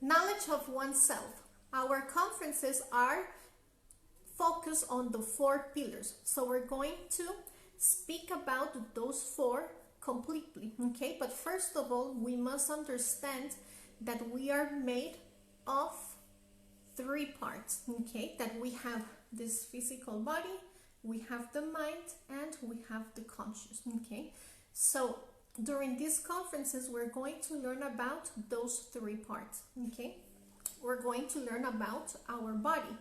Knowledge of oneself. Our conferences are focused on the 4 pillars. So we're going to speak about those 4 completely, okay? But first of all, we must understand that we are made of 3 parts, okay? That we have this physical body, we have the mind, and we have the conscious, okay? So during these conferences, we're going to learn about those 3 parts, okay? We're going to learn about our body,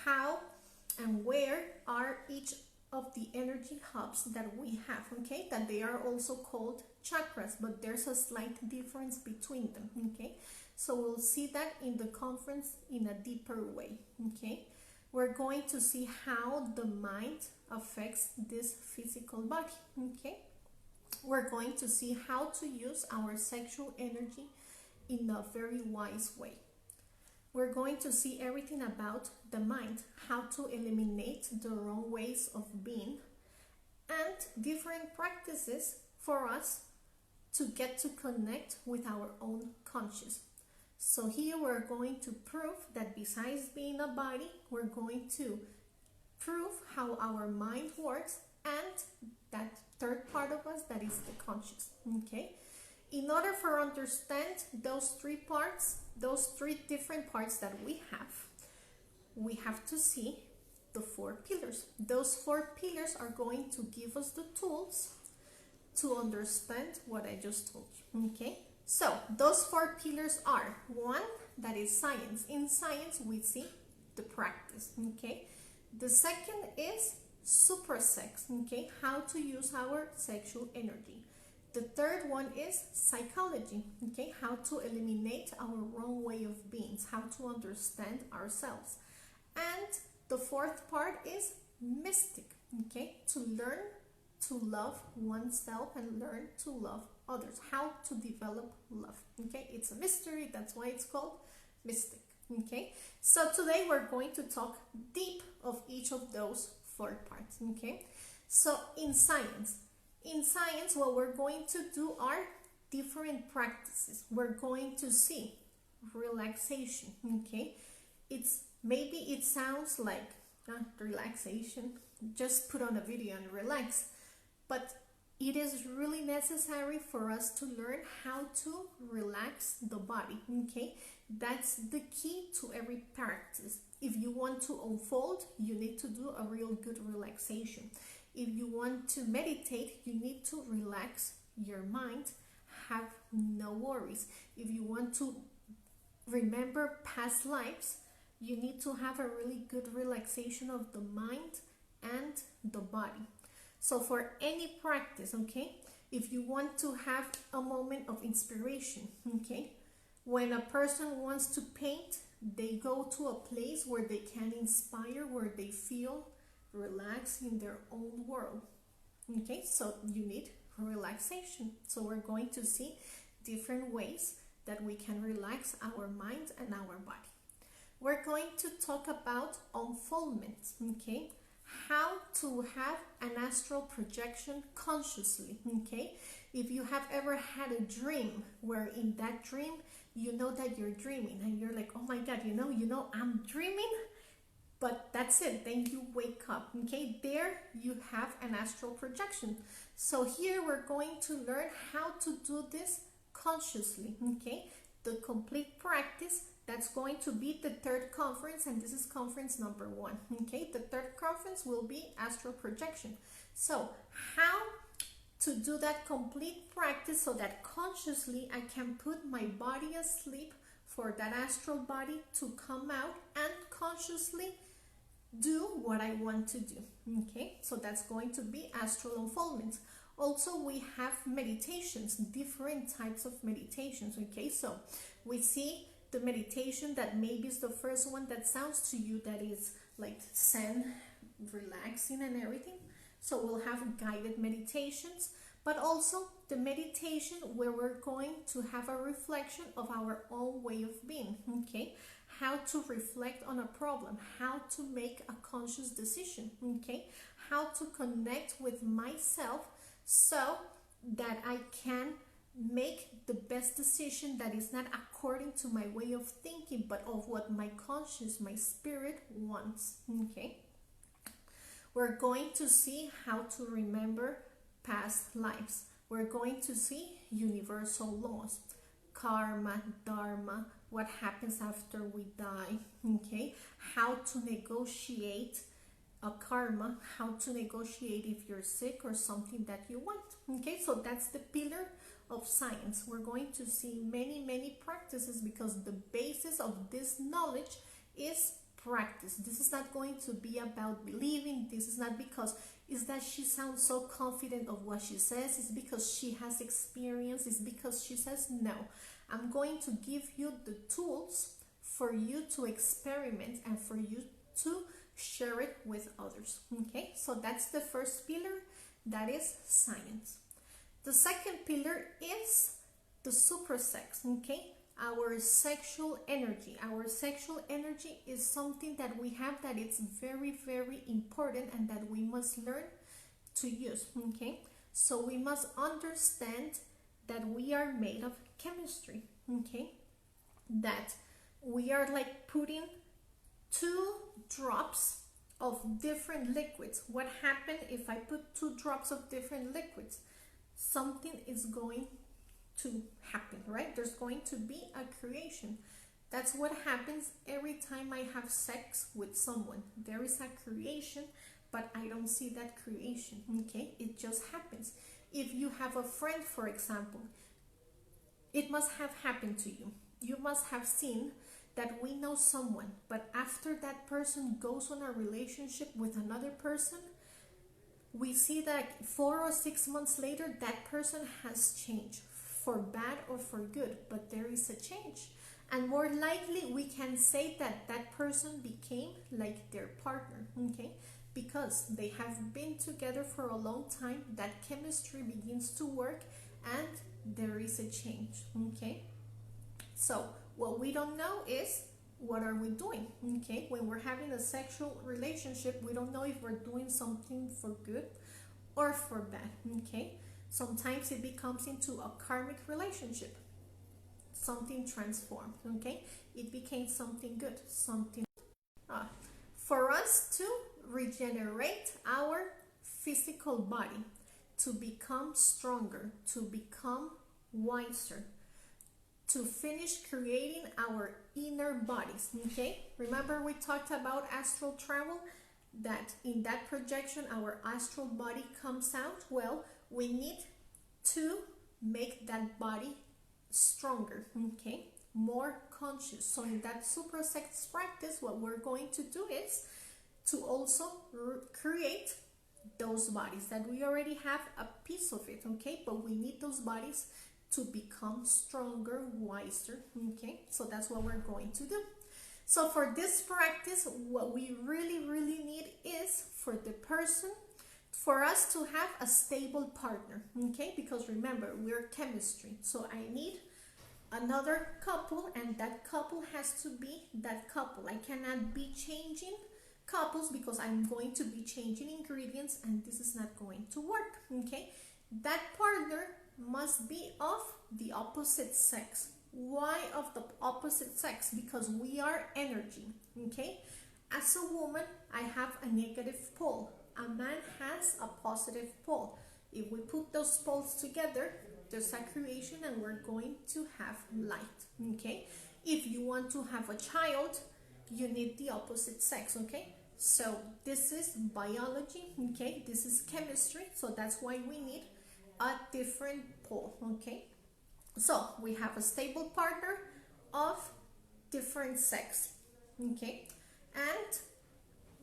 how and where are each of the energy hubs that we have, okay? That they are also called chakras, but there's a slight difference between them, okay? So we'll see that in the conference in a deeper way, okay? We're going to see how the mind affects this physical body, okay? We're going to see how to use our sexual energy in a very wise way. We're going to see everything about the mind, how to eliminate the wrong ways of being, and different practices for us to get to connect with our own conscious. So here we're going to prove that besides being a body, we're going to prove how our mind works and that third part of us that is the conscious, okay? In order for understand those 3 parts, those 3 different parts that we have to see the 4 pillars. Those 4 pillars are going to give us the tools to understand what I just told you, okay? So those 4 pillars are 1, that is science. In science, we see the practice, okay? The second is supersex, okay? How to use our sexual energy. The third one is psychology, okay? How to eliminate our wrong way of being, how to understand ourselves. And the 4th part is mystic, okay? To learn to love oneself and learn to love others, how to develop love, okay? It's a mystery, that's why it's called mystic, okay? So today we're going to talk deep of each of those 4 parts, okay? So in science, what we're going to do are different practices. We're going to see relaxation, okay? Maybe it sounds like relaxation, just put on a video and relax, but it is really necessary for us to learn how to relax the body, okay? That's the key to every practice. If you want to unfold, you need to do a real good relaxation. If you want to meditate, you need to relax your mind, have no worries. If you want to remember past lives, you need to have a really good relaxation of the mind and the body. So for any practice, okay, if you want to have a moment of inspiration, okay, when a person wants to paint, they go to a place where they can inspire, where they feel relaxed in their own world, okay? So you need relaxation. So we're going to see different ways that we can relax our mind and our body. We're going to talk about unfoldment, okay? How to have an astral projection consciously, okay? If you have ever had a dream where in that dream you know that you're dreaming and you're like, oh my God, you know I'm dreaming, but that's it, then you wake up, okay? There you have an astral projection. So here we're going to learn how to do this consciously, okay? The complete practice. That's going to be the 3rd conference, and this is conference number 1, okay? The 3rd conference will be astral projection. So how to do that complete practice so that consciously I can put my body asleep for that astral body to come out and consciously do what I want to do, okay? So that's going to be astral unfoldment. Also, we have meditations, different types of meditations, okay? So we see the meditation that maybe is the first one that sounds to you, that is like Zen, relaxing and everything. So we'll have guided meditations, but also the meditation where we're going to have a reflection of our own way of being, okay? How to reflect on a problem, how to make a conscious decision, okay? How to connect with myself so that I can make the best decision that is not according to my way of thinking, but of what my conscience, my spirit wants. Okay, we're going to see how to remember past lives. We're going to see universal laws, karma, dharma, what happens after we die. Okay, how to negotiate a karma, how to negotiate if you're sick or something that you want. Okay, so that's the pillar of science. We're going to see many practices, because the basis of this knowledge is practice. This is not going to be about believing. This is not because is that she sounds so confident of what she says. It's because she has experience. It's because she says no. I'm going to give you the tools for you to experiment and for you to share it with others. Okay, so that's the first pillar, that is science. The second pillar is the super sex. Okay, our sexual energy. Our sexual energy is something that we have that it's very important and that we must learn to use. Okay, so we must understand that we are made of chemistry. Okay, that we are like putting 2 drops of different liquids. What happens if I put 2 drops of different liquids? Something is going to happen, right? There's going to be a creation. That's what happens every time I have sex with someone. There is a creation, but I don't see that creation. Okay, it just happens. If you have a friend, for example, it must have happened to you. You must have seen that we know someone, but after that person goes on a relationship with another person, we see that 4 or 6 months later, that person has changed, for bad or for good, but there is a change. And more likely, we can say that that person became like their partner, okay? Because they have been together for a long time, that chemistry begins to work, and there is a change, okay? So what we don't know is, what are we doing? Okay, when we're having a sexual relationship, we don't know if we're doing something for good or for bad. Okay, sometimes it becomes into a karmic relationship, something transformed. Okay, it became something good, something for us to regenerate our physical body, to become stronger, to become wiser, to finish creating our inner bodies. Okay, remember we talked about astral travel, that in that projection our astral body comes out. Well, we need to make that body stronger, okay, more conscious. So in that super sex practice, what we're going to do is to also create those bodies that we already have a piece of it. Okay, but we need those bodies to become stronger, wiser. Okay, so that's what we're going to do. So for this practice, what we really need is for the person, for us to have a stable partner. Okay, because remember, we're chemistry, so I need another couple, and that couple has to be that couple. I cannot be changing couples because I'm going to be changing ingredients, and this is not going to work. Okay, that partner must be of the opposite sex. Why of the opposite sex? Because we are energy. Okay, as a woman, I have a negative pole. A man has a positive pole. If we put those poles together, there's a creation, and we're going to have light. Okay, if you want to have a child, you need the opposite sex. Okay, so this is biology. Okay, this is chemistry, so that's why we need a different pole. Okay, so we have a stable partner of different sex. Okay, and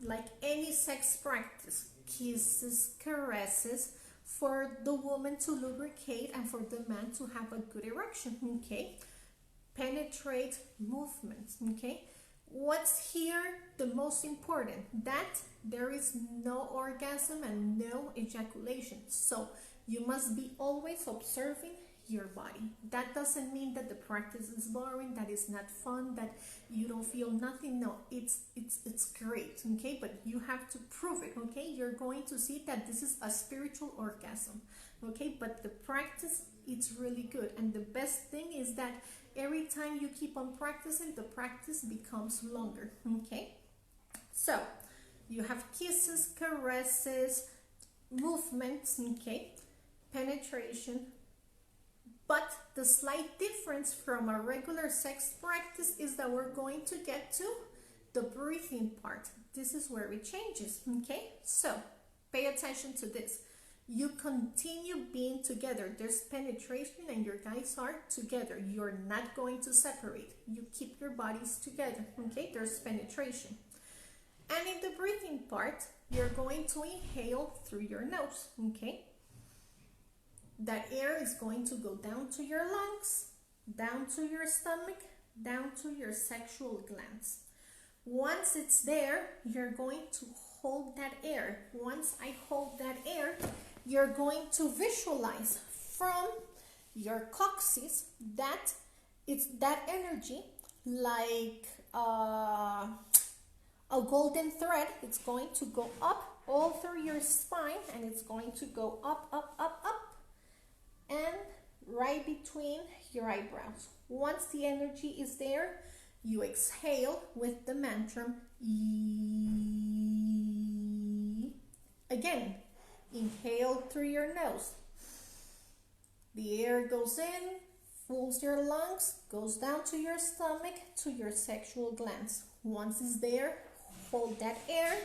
like any sex practice, kisses, caresses, for the woman to lubricate and for the man to have a good erection. Okay, penetrate movements. Okay, what's here the most important? That there is no orgasm and no ejaculation. So you must be always observing your body. That doesn't mean that the practice is boring, that it's not fun, that you don't feel nothing. No, it's great. Okay, but you have to prove it. Okay, you're going to see that this is a spiritual orgasm. Okay, but the practice It's really good. And the best thing is that every time you keep on practicing, the practice becomes longer. Okay? So, you have kisses, caresses, movements, okay? Penetration. But the slight difference from a regular sex practice is that we're going to get to the breathing part. This is where it changes, okay? So, pay attention to this. You continue being together. There's penetration and your guys are together. You're not going to separate. You keep your bodies together, okay? There's penetration. And in the breathing part, you're going to inhale through your nose, okay? That air is going to go down to your lungs, down to your stomach, down to your sexual glands. Once it's there, you're going to hold that air. Once I hold that air, you're going to visualize from your coccyx that it's that energy like a golden thread. It's going to go up all through your spine, and it's going to go up, up, up, up, and right between your eyebrows. Once the energy is there, you exhale with the mantra E. Again, inhale through your nose. The air goes in, fills your lungs, goes down to your stomach, to your sexual glands. Once it's there, hold that air.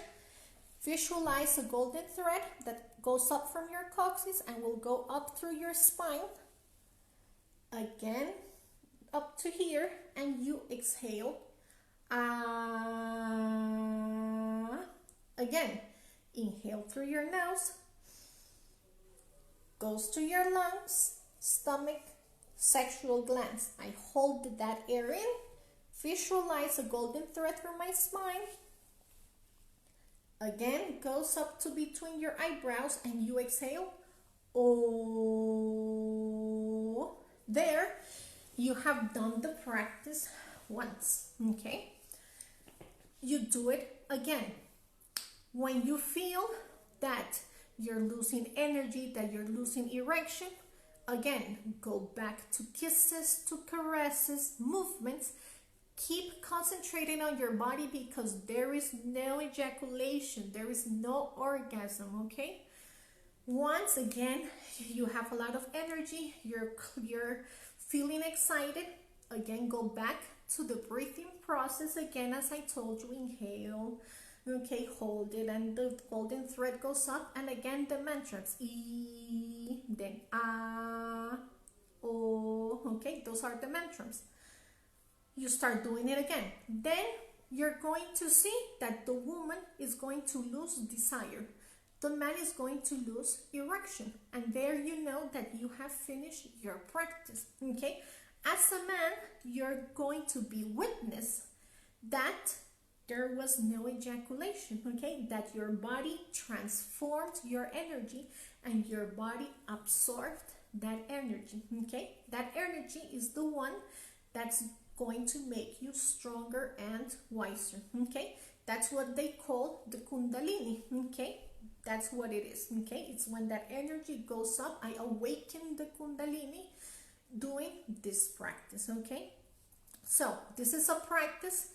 Visualize a golden thread that goes up from your coccyx and will go up through your spine. Again, up to here, and you exhale. Again, inhale through your nose, goes to your lungs, stomach, sexual glands. I hold that air in, visualize a golden thread through my spine. Again, goes up to between your eyebrows, and you exhale. Oh, there. You have done the practice once, okay? You do it again. When you feel that you're losing energy, that you're losing erection, again, go back to kisses, to caresses, movements. Keep concentrating on your body because there is no ejaculation, there is no orgasm, okay? Once again, you have a lot of energy, you're feeling excited. Again, go back to the breathing process. Again, as I told you, inhale, okay, hold it, and the golden thread goes up. And again, the mantras, E, then A, O, okay, those are the mantras. You start doing it again. Then you're going to see that the woman is going to lose desire. The man is going to lose erection. And there you know that you have finished your practice. Okay? As a man, you're going to be witness that there was no ejaculation. Okay? That your body transformed your energy and your body absorbed that energy. Okay? That energy is the one that's going to make you stronger and wiser. Okay? That's what they call the Kundalini. Okay? That's what it is. Okay? It's when that energy goes up. I awaken the Kundalini doing this practice. Okay? So, this is a practice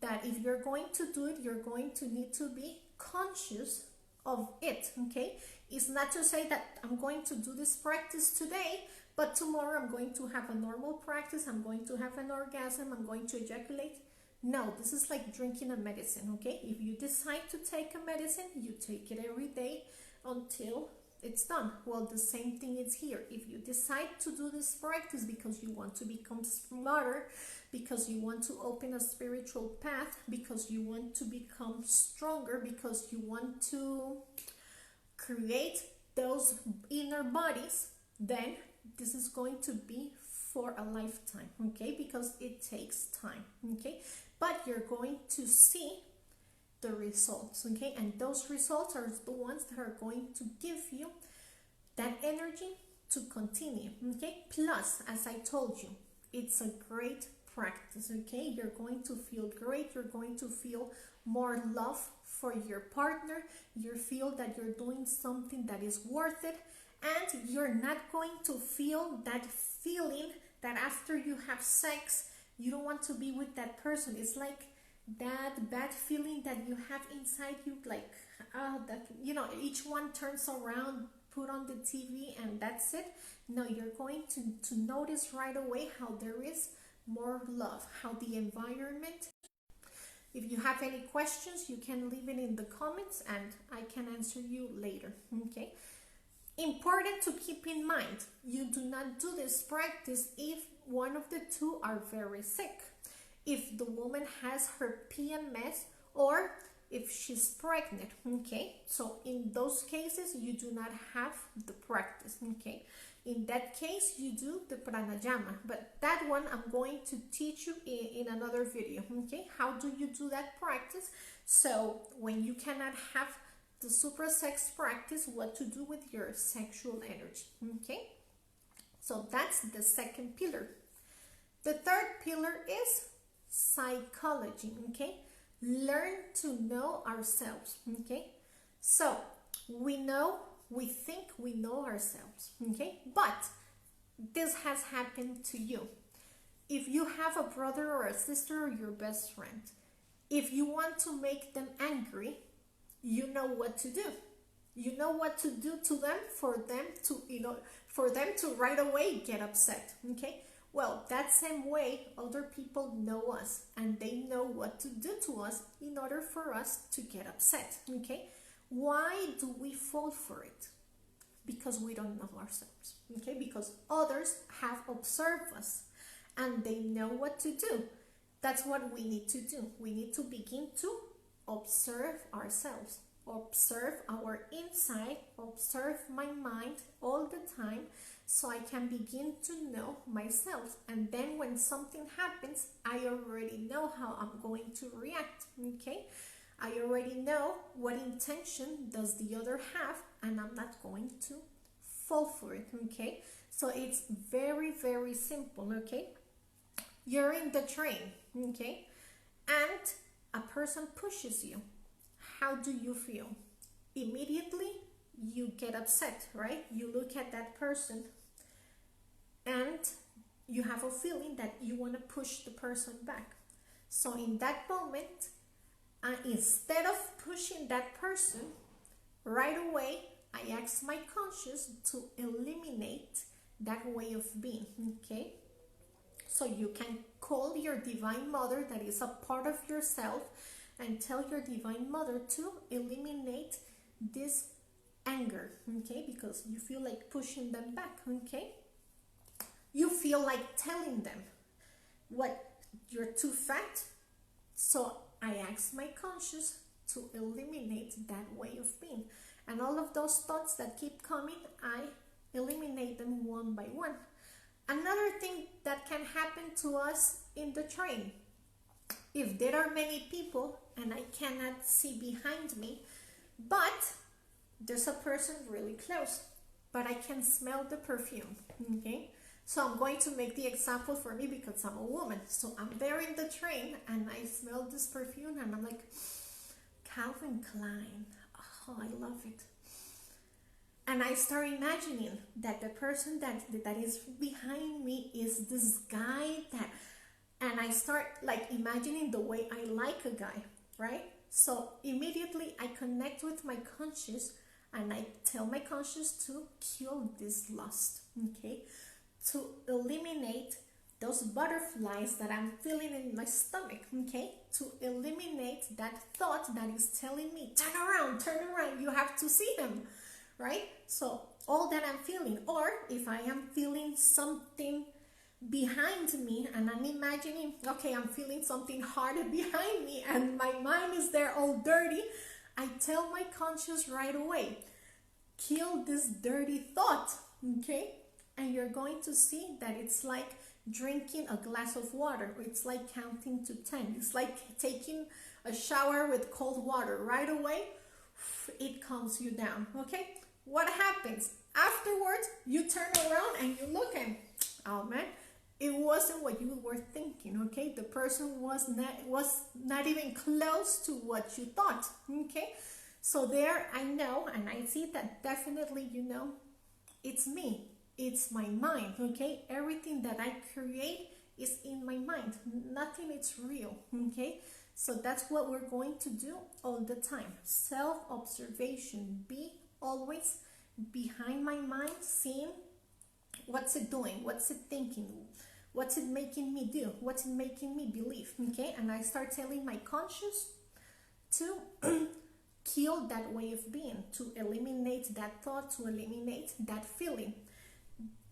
that if you're going to do it, you're going to need to be conscious of it. Okay? It's not to say that I'm going to do this practice today, but tomorrow I'm going to have a normal practice, I'm going to have an orgasm, I'm going to ejaculate. No, this is like drinking a medicine, okay? If you decide to take a medicine, you take it every day until it's done. Well, the same thing is here. If you decide to do this practice because you want to become smarter, because you want to open a spiritual path, because you want to become stronger, because you want to create those inner bodies, then this is going to be for a lifetime, okay? Because it takes time, okay? But you're going to see the results, okay? And those results are the ones that are going to give you that energy to continue, okay? Plus, as I told you, it's a great practice, okay? You're going to feel great. You're going to feel more love for your partner. You feel that you're doing something that is worth it. and you're not going to feel that feeling that after you have sex you don't want to be with that person. It's like that bad feeling that you have inside you, like that, you know, each one turns around, put on the TV, and that's it. No, you're going to notice right away how there is more love, how the environment. If you have any questions, you can leave it in the comments and I can answer you later. Okay. Important to keep in mind, you do not do this practice if one of the two are very sick, if the woman has her PMS, or if she's pregnant. Okay, so in those cases you do not have the practice. Okay, in that case you do the pranayama, but that one I'm going to teach you in another video. Okay, how do you do that practice? So when you cannot have the super sex practice, what to do with your sexual energy. Okay, so that's the second pillar. The third pillar is psychology. Okay, learn to know ourselves. Okay, so we think we know ourselves. Okay, but this has happened to you. If you have a brother or a sister or your best friend, if you want to make them angry, you know what to do. You know what to do to them for them to, for them to right away get upset. Okay, well, that same way other people know us and they know what to do to us in order for us to get upset. Okay, why do we fall for it? Because we don't know ourselves. Okay, because others have observed us and they know what to do. That's what we need to do. We need to begin to observe ourselves, observe our inside, observe my mind all the time, so I can begin to know myself. And then when something happens, I already know how I'm going to react. Okay, I already know what intention does the other have, and I'm not going to fall for it. Okay, so it's very, very simple. Okay, you're in the train. Okay, and a person pushes you. How do you feel? Immediately you get upset, right? You look at that person and you have a feeling that you want to push the person back. So in that moment, instead of pushing that person, right away I ask my conscious to eliminate that way of being. Okay, so you can call your divine mother that is a part of yourself and tell your divine mother to eliminate this anger. Okay, because you feel like pushing them back. Okay, you feel like telling them what, you're too fat. So I ask my conscious to eliminate that way of being, and all of those thoughts that keep coming, I eliminate them one by one. Another thing that can happen to us in the train, if there are many people and I cannot see behind me, but there's a person really close, but I can smell the perfume. Okay, so I'm going to make the example for me because I'm a woman. So I'm there in the train and I smell this perfume and I'm like, Calvin Klein, oh, I love it. And I start imagining that the person that is behind me is this guy that, and I start like imagining the way I like a guy, right? So immediately I connect with my conscious and I tell my conscious to kill this lust. Okay, to eliminate those butterflies that I'm feeling in my stomach. Okay, to eliminate that thought that is telling me, turn around, you have to see him. Right? So all that I'm feeling, or if I am feeling something behind me and I'm imagining, okay, I'm feeling something hard behind me and my mind is there all dirty, I tell my conscious right away, kill this dirty thought. Okay, and you're going to see that it's like drinking a glass of water, or it's like counting to 10. It's like taking a shower with cold water. Right away it calms you down. Okay, what happens afterwards? You turn around and you look and, oh man, it wasn't what you were thinking. Okay, the person was not even close to what you thought. Okay, so there I know and I see that definitely it's me, it's my mind, okay? Everything that I create is in my mind, nothing is real, okay? So that's what we're going to do all the time. Self-observation. Be always behind my mind, seeing what's it doing, what's it thinking, what's it making me do, what's it making me believe, okay? And I start telling my conscious to kill that way of being, to eliminate that thought, to eliminate that feeling.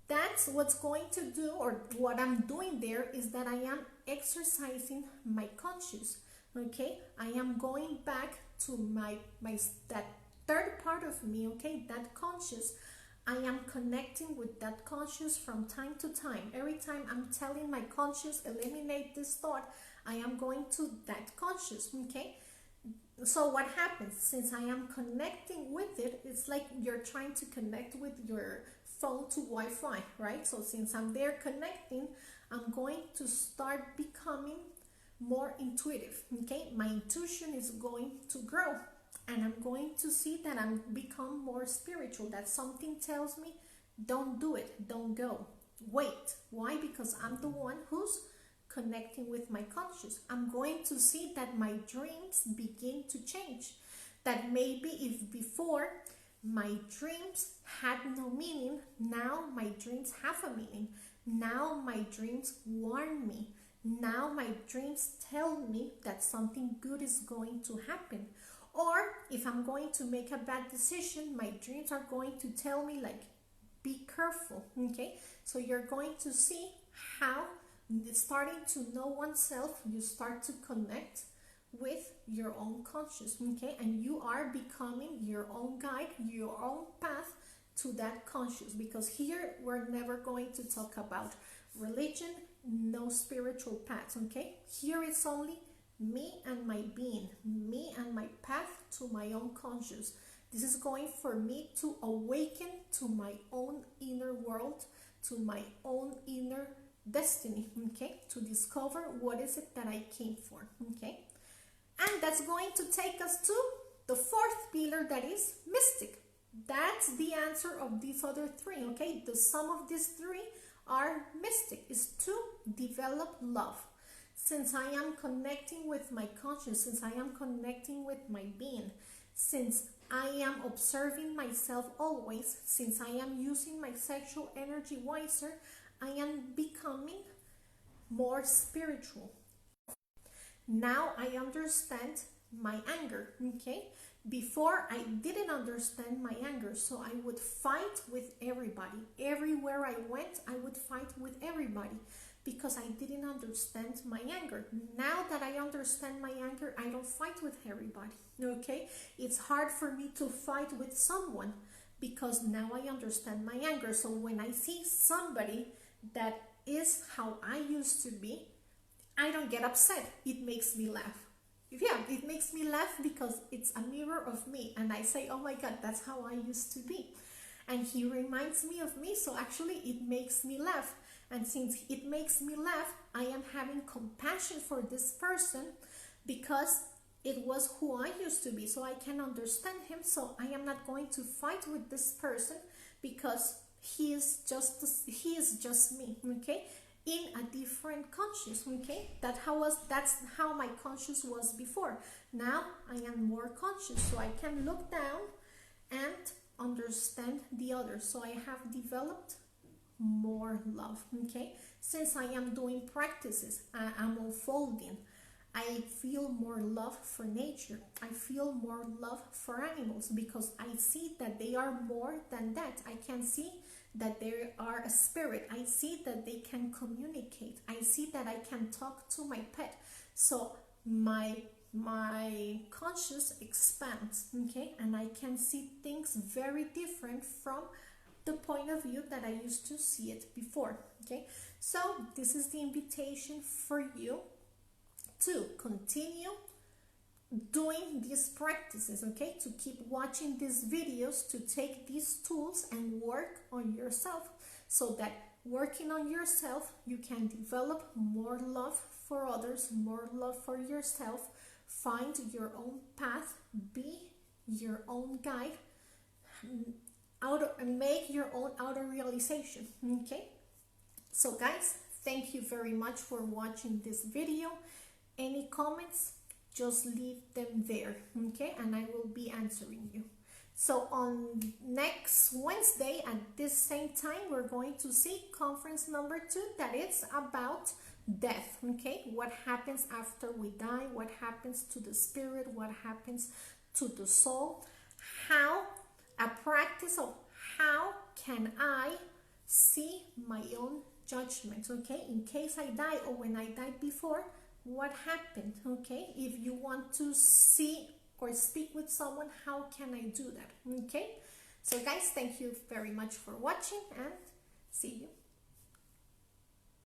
That's what's going to do, or what I'm doing there is that I am exercising my conscious, okay? I am going back to my that third part of me, okay? That conscious. I am connecting with that conscious from time to time. Every time I'm telling my conscious, eliminate this thought, I am going to that conscious, okay? So what happens, since I am connecting with it, it's like you're trying to connect with your phone to Wi-Fi, right? So since I'm there connecting, I'm going to start becoming more intuitive, okay? My intuition is going to grow, and I'm going to see that I'm become more spiritual, that something tells me, don't do it, don't go, wait. Why? Because I'm the one who's connecting with my conscious. I'm going to see that my dreams begin to change. That maybe if before my dreams had no meaning, now my dreams have a meaning. Now my dreams warn me. Now my dreams tell me that something good is going to happen. Or if I'm going to make a bad decision, my dreams are going to tell me, like, be careful, okay? So you're going to see how, starting to know oneself, you start to connect with your own conscious, okay? And you are becoming your own guide, your own path to that conscious. Because here we're never going to talk about religion, no spiritual paths, okay? Here it's only me and my being, me and my path to my own conscious. This is going for me to awaken to my own inner world, to my own inner destiny, okay? To discover what is it that I came for, okay? And that's going to take us to the fourth pillar, that is mystic. That's the answer of these other three, okay? The sum of these three are mystic, is to develop love. Since I am connecting with my conscious, since I am connecting with my being, since I am observing myself always, since I am using my sexual energy wiser, I am becoming more spiritual. Now I understand my anger, okay? Before I didn't understand my anger, so I would fight with everybody. Everywhere I went, I would fight with everybody because I didn't understand my anger. Now that I understand my anger, I don't fight with everybody, okay? It's hard for me to fight with someone because now I understand my anger. So when I see somebody that is how I used to be, I don't get upset. It makes me laugh. Yeah, it makes me laugh because it's a mirror of me, and I say, oh my God, that's how I used to be. And he reminds me of me, so actually it makes me laugh. And since it makes me laugh, I am having compassion for this person because it was who I used to be. So I can understand him. So I am not going to fight with this person because he is just me, okay? In a different conscious, okay? That's how my conscious was before. Now I am more conscious, so I can look down and understand the other. So I have developed more love, okay? Since I am doing practices, I'm unfolding, I feel more love for nature. I feel more love for animals because I see that they are more than that. I can see that they are a spirit. I see that they can communicate. I see that I can talk to my pet. So my conscious expands, okay? And I can see things very different from the point of view that I used to see it before, okay? So this is the invitation for you to continue doing these practices, okay? To keep watching these videos, to take these tools and work on yourself, so that working on yourself, you can develop more love for others, more love for yourself, find your own path, be your own guide, make your own auto realization. Okay, so guys, thank you very much for watching this video. Any comments, just leave them there, okay, and I will be answering you. So on next Wednesday at this same time, we're going to see conference number 2, that is about death. Okay, what happens after we die, what happens to the spirit, what happens to the soul, how a practice of how can I see my own judgment, okay, in case I die or when I died before, what happened, okay, if you want to see or speak with someone, how can I do that, okay? So guys, thank you very much for watching and see you